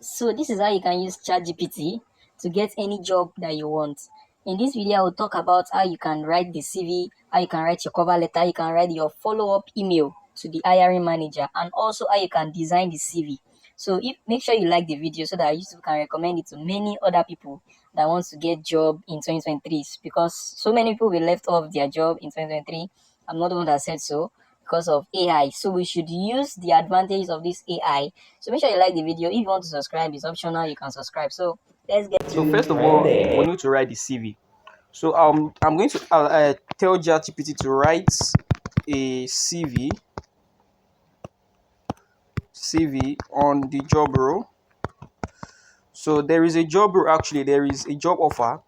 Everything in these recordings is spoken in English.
So this is how you can use Chat GPT to get any job that you want. In this video, I will talk about how you can write the CV, how you can write your cover letter, how you can write your follow-up email to the hiring manager, and also how you can design the CV. So if make sure you like the video so that YouTube can recommend it to many other people that wants to get job in 2023, because so many people will left off their job in 2023. I'm not the one that said so, because of AI. So we should use the advantages of this AI. So make sure you like the video. If you want to subscribe, it's optional. You can subscribe. So let's get So to first of all, we need to write the CV. So I'm going to tell ChatGPT to write a CV on the job role. So there is a job role, actually there is a job offer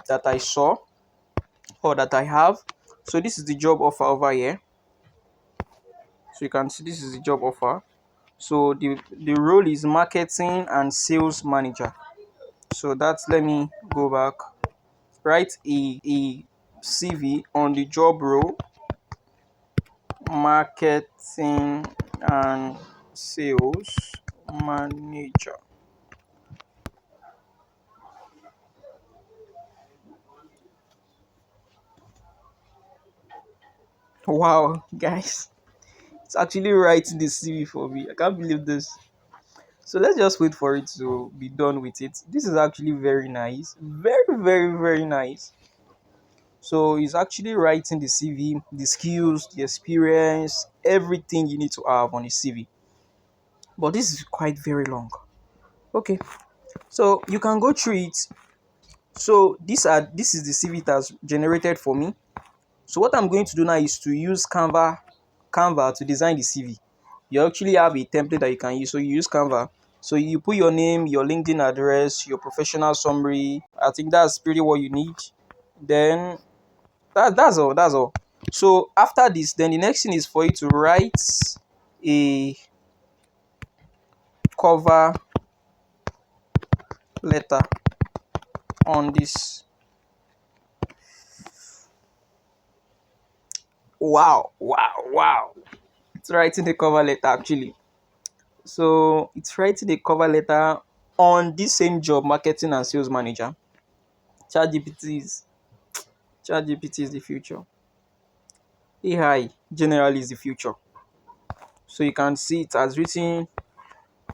that I saw or that I have. So this is the job offer over here. So you can see this is the job offer. So the role is marketing and sales manager. So that's, let me go back. Write a CV on the job role marketing and sales manager. Wow, guys, it's actually writing the CV for me. I can't believe this. So let's just wait for it to be done with it. This is actually very nice. Very, very, very nice. So it's actually writing the CV, the skills, the experience, everything you need to have on a CV. But this is quite very long. Okay. So you can go through it. So this is the CV it has generated for me. So what I'm going to do now is to use Canva to design the CV. You actually have a template that you can use. So you use Canva. So you put your name, your LinkedIn address, your professional summary. I think that's pretty what you need. Then that's all. That's all. So after this, then the next thing is for you to write a cover letter on this. Wow, wow, wow. It's writing a cover letter actually. So it's writing a cover letter on this same job, marketing and sales manager. ChatGPT is ChatGPT is the future. AI generally is the future. So you can see it has written.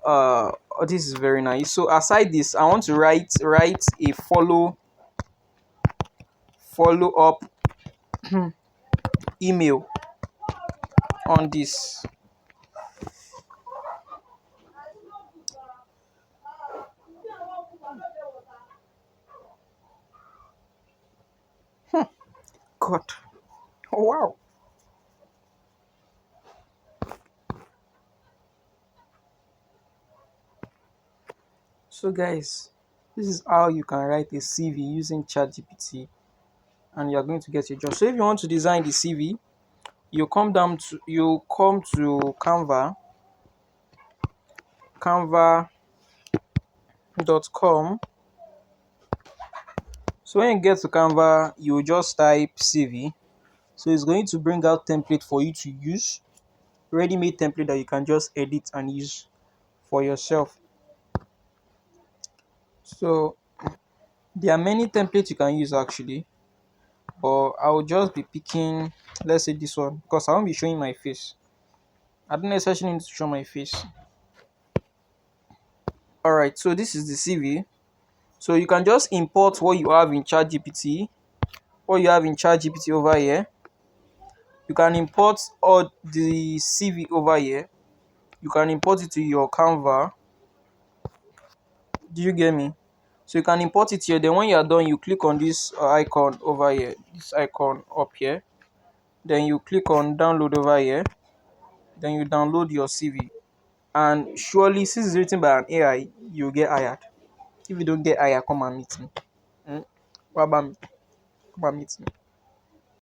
Oh, this is very nice. So aside this, I want to write a follow up email on this. God, oh, wow. So guys, this is how you can write a CV using ChatGPT, and you are going to get a job. So if you want to design the CV, you come to canva.com. So when you get to Canva, you just type CV. So it's going to bring out template for you to use, ready-made template that you can just edit and use for yourself. So there are many templates you can use actually, but I will just be picking, let's say this one, because I won't be showing my face. I don't necessarily need to show my face. Alright, so this is the CV. So you can just import what you have in ChatGPT, over here. You can import all the CV over here. You can import it to your Canva. Do you get me? So you can import it here. Then when you are done, you click on this icon over here, this icon up here. Then you click on download over here. Then you download your CV. And surely, since it's written by an AI, you'll get hired. If you don't get hired, come and meet me. What about me? Come and meet me.